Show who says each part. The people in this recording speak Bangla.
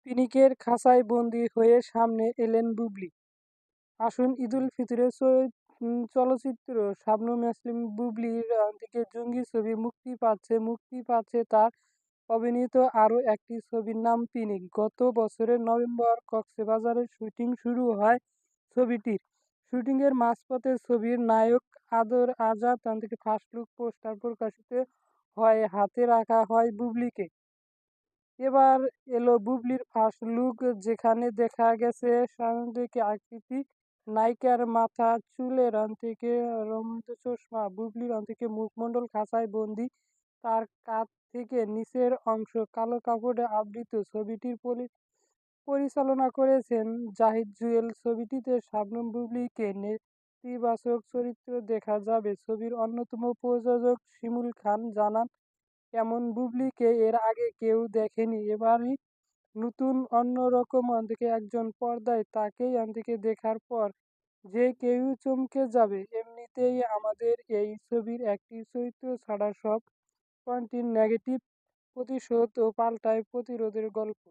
Speaker 1: পিনিকের খাঁচায় বন্দী হয়ে সামনে এলেন বুবলি। আসুন ঈদুল ফিতরের চলচ্চিত্র শাবনূর মুসলিম বুবলির থেকে জঙ্গি ছবি মুক্তি পাচ্ছে তার অভিনীত আরও একটি ছবির নাম পিনিক। গত বছরের নভেম্বর কক্সবাজারে শুটিং শুরু হয় ছবিটির। শুটিংয়ের মাঝপথে ছবির নায়ক আদর আজাদ থেকে ফার্স্ট লুক পোস্টার প্রকাশিত হয়, হাতে রাখা হয় বুবলিকে। এবার এলো বুবলির ফার্স্ট লুক, যেখানে দেখা গেছে সাংঘাতিক আকৃতি, নায়িকার মাথা, চুলের থেকে চশমা, বুবলির থেকে মুখমণ্ডল খাঁচায় বন্দি, তার কাঁধ থেকে নিচের অংশ কালো কাপড়ে আবৃত। ছবিটির পরিচালনা করেছেন জাহিদ জুয়েল। ছবিটিতে শাবনূর বুবলিকে নেতিবাচক চরিত্রে দেখা যাবে। ছবির অন্যতম প্রযোজক শিমুল খান জানান, এমন বুবলিকে এর আগে কেউ দেখেনি, এবারই নতুন অন্যরকম একজন। পর্দায় তাকেই দেখার পর যে কেউ চমকে যাবে। এমনিতেই আমাদের এই ছবির একটি চরিত্র ছাড়া সব পয়েন্টই নেগেটিভ, প্রতিশোধ ও পাল্টায় প্রতিরোধের গল্প।